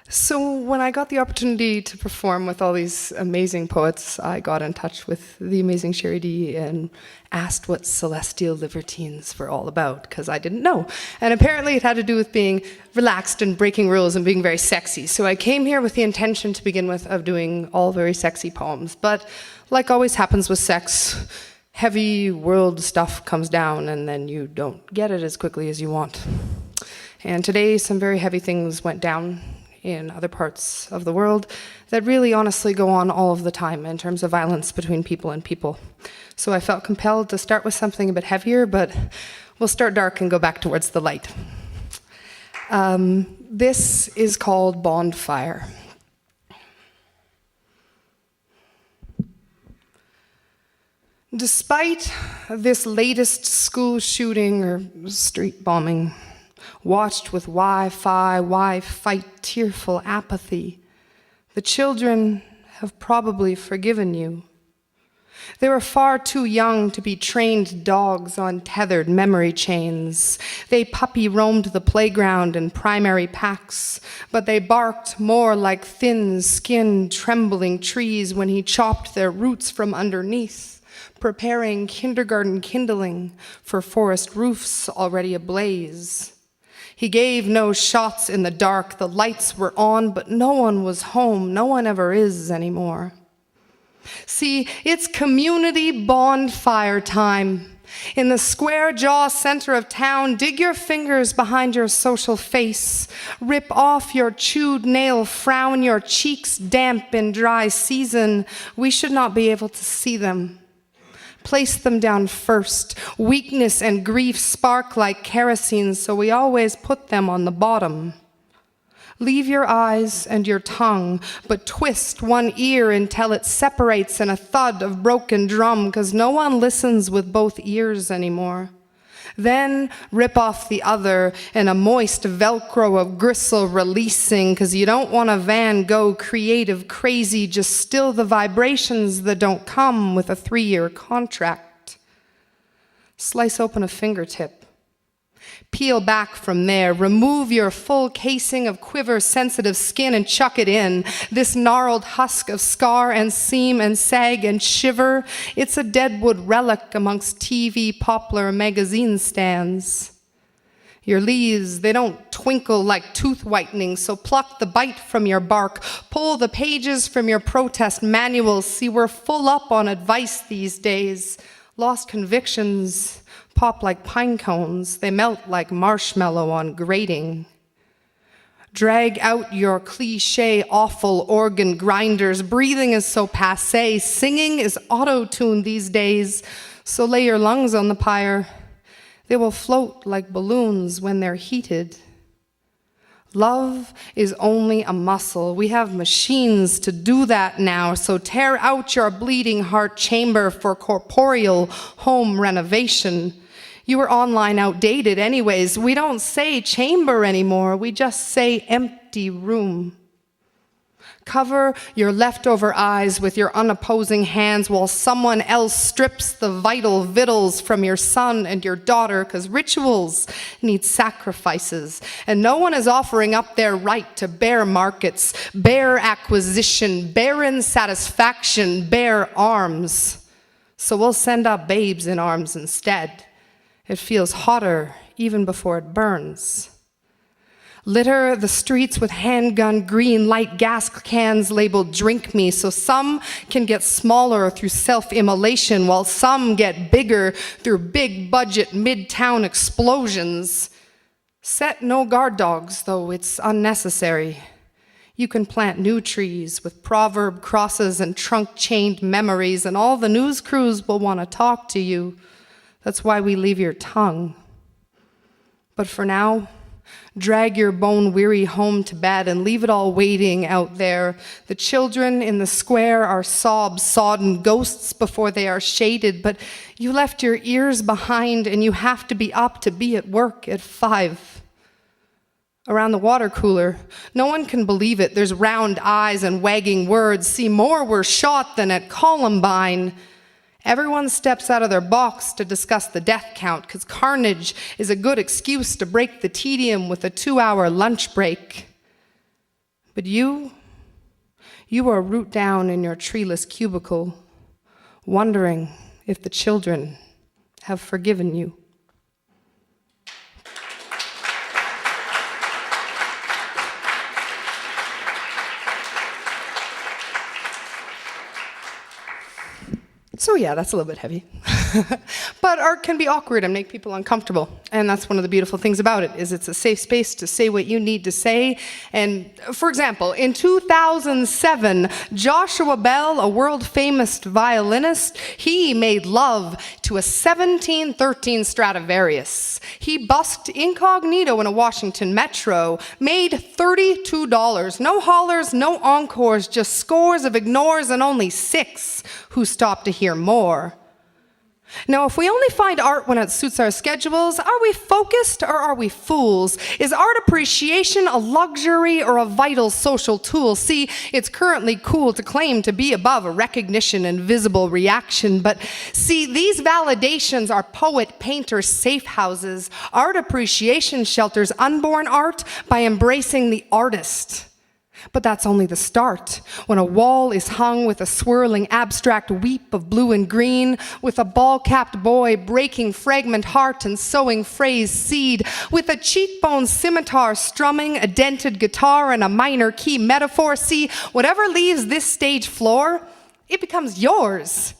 So when I got the opportunity to perform with all these amazing poets, I got in touch with the amazing Sherry D and asked what Celestial Libertines were all about, because I didn't know. And apparently it had to do with being relaxed and breaking rules and being very sexy. So I came here with the intention to begin with of doing all very sexy poems. But like always happens with sex, heavy world stuff comes down and then you don't get it as quickly as you want. And today some very heavy things went down in other parts of the world that really honestly go on all of the time in terms of violence between people and people. So I felt compelled to start with something a bit heavier, but we'll start dark and go back towards the light. This is called Bonfire. Despite this latest school shooting or street bombing, watched with Wi-Fi, why fight tearful apathy, the children have probably forgiven you. They were far too young to be trained dogs on tethered memory chains. They puppy roamed the playground in primary packs, but they barked more like thin-skinned, trembling trees when he chopped their roots from underneath, preparing kindergarten kindling for forest roofs already ablaze. He gave no shots in the dark. The lights were on, but no one was home. No one ever is anymore. See, it's community bonfire time. In the square jaw center of town, dig your fingers behind your social face. Rip off your chewed nail, frown your cheeks damp in dry season. We should not be able to see them. Place them down first. Weakness and grief spark like kerosene, so we always put them on the bottom. Leave your eyes and your tongue, but twist one ear until it separates in a thud of broken drum, because no one listens with both ears anymore. Then rip off the other in a moist Velcro of gristle releasing, because you don't want a Van Gogh creative crazy, just still the vibrations that don't come with a 3-year contract. Slice open a fingertip. Peel back from there, remove your full casing of quiver-sensitive skin and chuck it in. This gnarled husk of scar and seam and sag and shiver, it's a deadwood relic amongst TV poplar magazine stands. Your leaves, they don't twinkle like tooth whitening, so pluck the bite from your bark, pull the pages from your protest manuals. See, we're full up on advice these days. Lost convictions pop like pine cones. They melt like marshmallow on grating. Drag out your cliche, awful organ grinders. Breathing is so passé. Singing is auto-tuned these days. So lay your lungs on the pyre. They will float like balloons when they're heated. Love is only a muscle. We have machines to do that now, so tear out your bleeding heart chamber for corporeal home renovation. You were online outdated anyways. We don't say chamber anymore. We just say empty room. Cover your leftover eyes with your unopposing hands while someone else strips the vital victuals from your son and your daughter, because rituals need sacrifices. And no one is offering up their right to bare markets, bare acquisition, barren satisfaction, bare arms. So we'll send up babes in arms instead. It feels hotter even before it burns. Litter the streets with handgun green light gas cans labeled "Drink Me," so some can get smaller through self-immolation while some get bigger through big budget midtown explosions. Set no guard dogs, though it's unnecessary. You can plant new trees with proverb crosses and trunk-chained memories, and all the news crews will want to talk to you. That's why we leave your tongue. But for now, drag your bone-weary home to bed and leave it all waiting out there. The children in the square are sob-sodden ghosts before they are shaded, but you left your ears behind and you have to be up to be at work at 5. Around the water cooler, no one can believe it. There's round eyes and wagging words. See, more were shot than at Columbine. Everyone steps out of their box to discuss the death count, because carnage is a good excuse to break the tedium with a 2-hour lunch break. But you are root down in your treeless cubicle, wondering if the children have forgiven you. So yeah, that's a little bit heavy. But art can be awkward and make people uncomfortable. And that's one of the beautiful things about it, is it's a safe space to say what you need to say. And for example, in 2007, Joshua Bell, a world-famous violinist, he made love to a 1713 Stradivarius. He busked incognito in a Washington metro, made $32. No hollers, no encores, just scores of ignores and only 6 who stopped to hear more. Now, if we only find art when it suits our schedules, are we focused or are we fools? Is art appreciation a luxury or a vital social tool? See, it's currently cool to claim to be above a recognition and visible reaction, but see, these validations are poet, painter, safe houses. Art appreciation shelters unborn art by embracing the artist. But that's only the start. When a wall is hung with a swirling abstract weep of blue and green, with a ball-capped boy breaking fragment heart and sowing phrase seed, with a cheekbone scimitar strumming a dented guitar and a minor key metaphor, see, whatever leaves this stage floor, it becomes yours.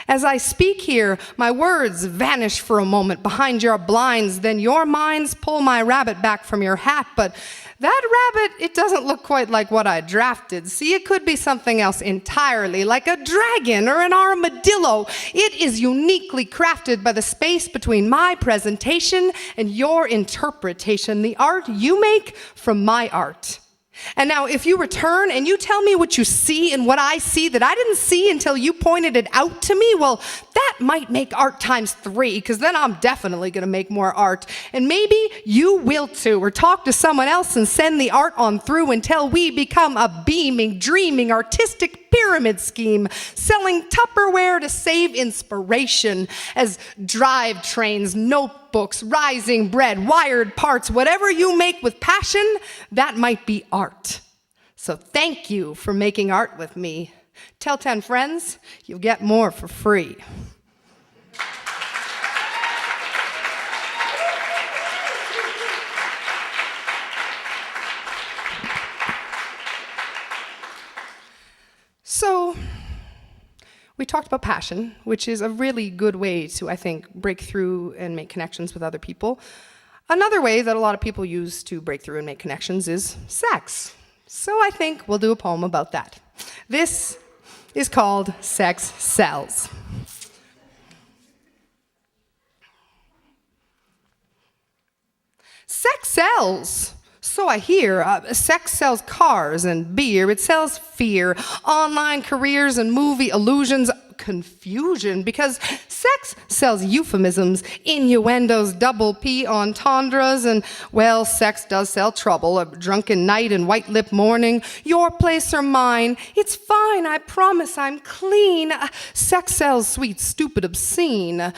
As I speak here, my words vanish for a moment behind your blinds, then your minds pull my rabbit back from your hat, but that rabbit, it doesn't look quite like what I drafted. See, it could be something else entirely, like a dragon or an armadillo. It is uniquely crafted by the space between my presentation and your interpretation, the art you make from my art. And now, if you return and you tell me what you see and what I see that I didn't see until you pointed it out to me, well, that might make art times 3, because then I'm definitely going to make more art. And maybe you will too, or talk to someone else and send the art on through until we become a beaming, dreaming, artistic pyramid scheme, selling Tupperware to save inspiration as drivetrains, notebooks, rising bread, wired parts, whatever you make with passion, that might be art. So thank you for making art with me. Tell 10 friends, you'll get more for free. So, we talked about passion, which is a really good way to, I think, break through and make connections with other people. Another way that a lot of people use to break through and make connections is sex. So I think we'll do a poem about that. This is called Sex Sells. Sex sells. So I hear. Sex sells cars and beer. It sells fear, online careers and movie illusions, confusion, because sex sells euphemisms, innuendos, double P entendres, and, well, sex does sell trouble, a drunken night and white-lip morning, your place or mine, it's fine, I promise I'm clean. Sex sells sweet, stupid, obscene.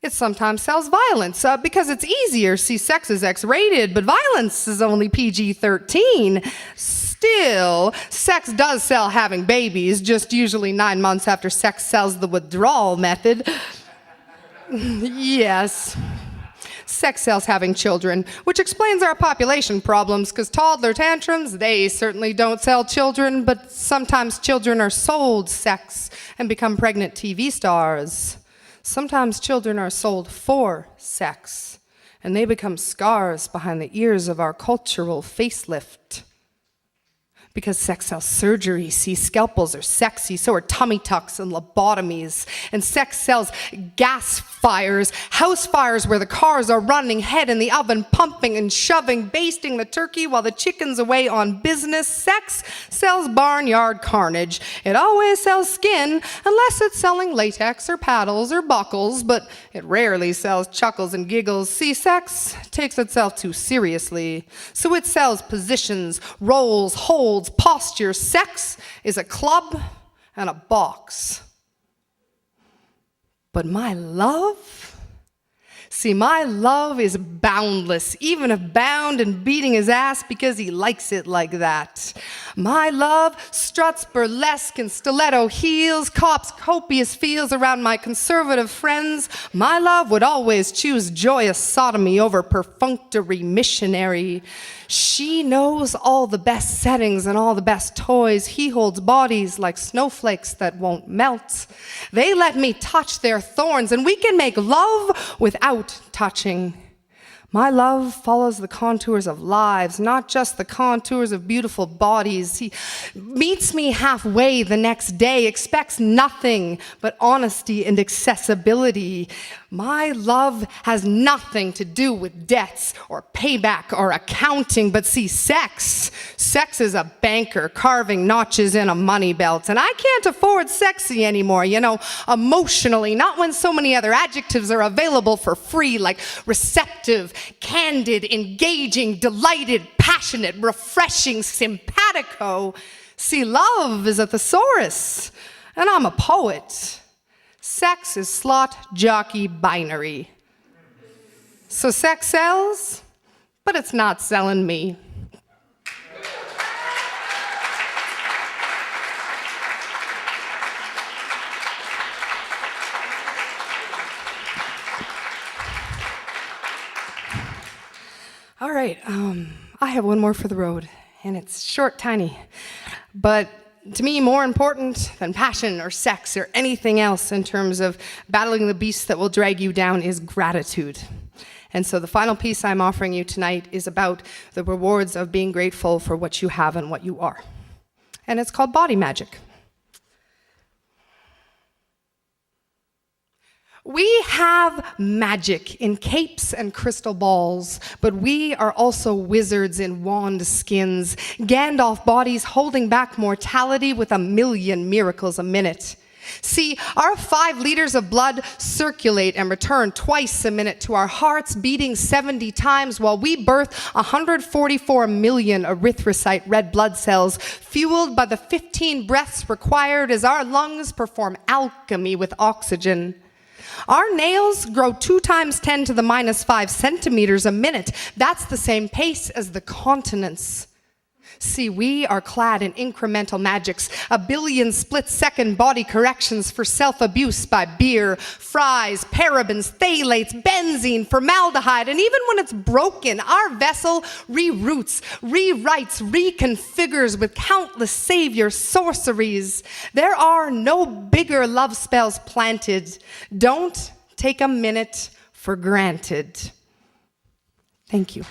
It sometimes sells violence because it's easier. See, sex is X-rated, but violence is only PG-13. Still, sex does sell having babies, just usually 9 months after sex sells the withdrawal method. Yes. Sex sells having children, which explains our population problems, because toddler tantrums, they certainly don't sell children, but sometimes children are sold sex and become pregnant TV stars. Sometimes children are sold for sex, and they become scars behind the ears of our cultural facelift. Because sex sells surgery. See, scalpels are sexy, so are tummy tucks and lobotomies. And sex sells gas fires, house fires where the cars are running, head in the oven, pumping and shoving, basting the turkey while the chicken's away on business. Sex sells barnyard carnage. It always sells skin, unless it's selling latex or paddles or buckles, but it rarely sells chuckles and giggles. See, sex takes itself too seriously, so it sells positions, roles, holds, posture. Sex is a club and a box. But my love, See, my love is boundless, even if bound and beating his ass because he likes it like that. My love struts burlesque in stiletto heels, cops copious feels around my conservative friends. My love would always choose joyous sodomy over perfunctory missionary. She knows all the best settings and all the best toys. He holds bodies like snowflakes that won't melt. They let me touch their thorns, and we can make love without touching. My love follows the contours of lives, not just the contours of beautiful bodies. He meets me halfway the next day, expects nothing but honesty and accessibility. My love has nothing to do with debts or payback or accounting, but see, sex is a banker carving notches in a money belt, and I can't afford sexy anymore, emotionally, not when so many other adjectives are available for free, like receptive, candid, engaging, delighted, passionate, refreshing, simpatico. See, love is a thesaurus, and I'm a poet. Sex is slot jockey binary. So sex sells, but it's not selling me. All right, I have one more for the road, and it's short, tiny, but to me, more important than passion or sex or anything else in terms of battling the beasts that will drag you down is gratitude. And so the final piece I'm offering you tonight is about the rewards of being grateful for what you have and what you are. And it's called Body Magic. We have magic in capes and crystal balls, but we are also wizards in wand skins, Gandalf bodies holding back mortality with 1,000,000 miracles a minute. See, our 5 liters of blood circulate and return twice a minute to our hearts beating 70 times while we birth 144 million erythrocyte red blood cells, fueled by the 15 breaths required as our lungs perform alchemy with oxygen. Our nails grow 2 times 10 to the minus 5 centimeters a minute. That's the same pace as the continents. See, we are clad in incremental magics, 1 billion split-second body corrections for self-abuse by beer, fries, parabens, phthalates, benzene, formaldehyde, and even when it's broken, our vessel reroutes, rewrites, reconfigures with countless savior sorceries. There are no bigger love spells planted. Don't take a minute for granted. Thank you.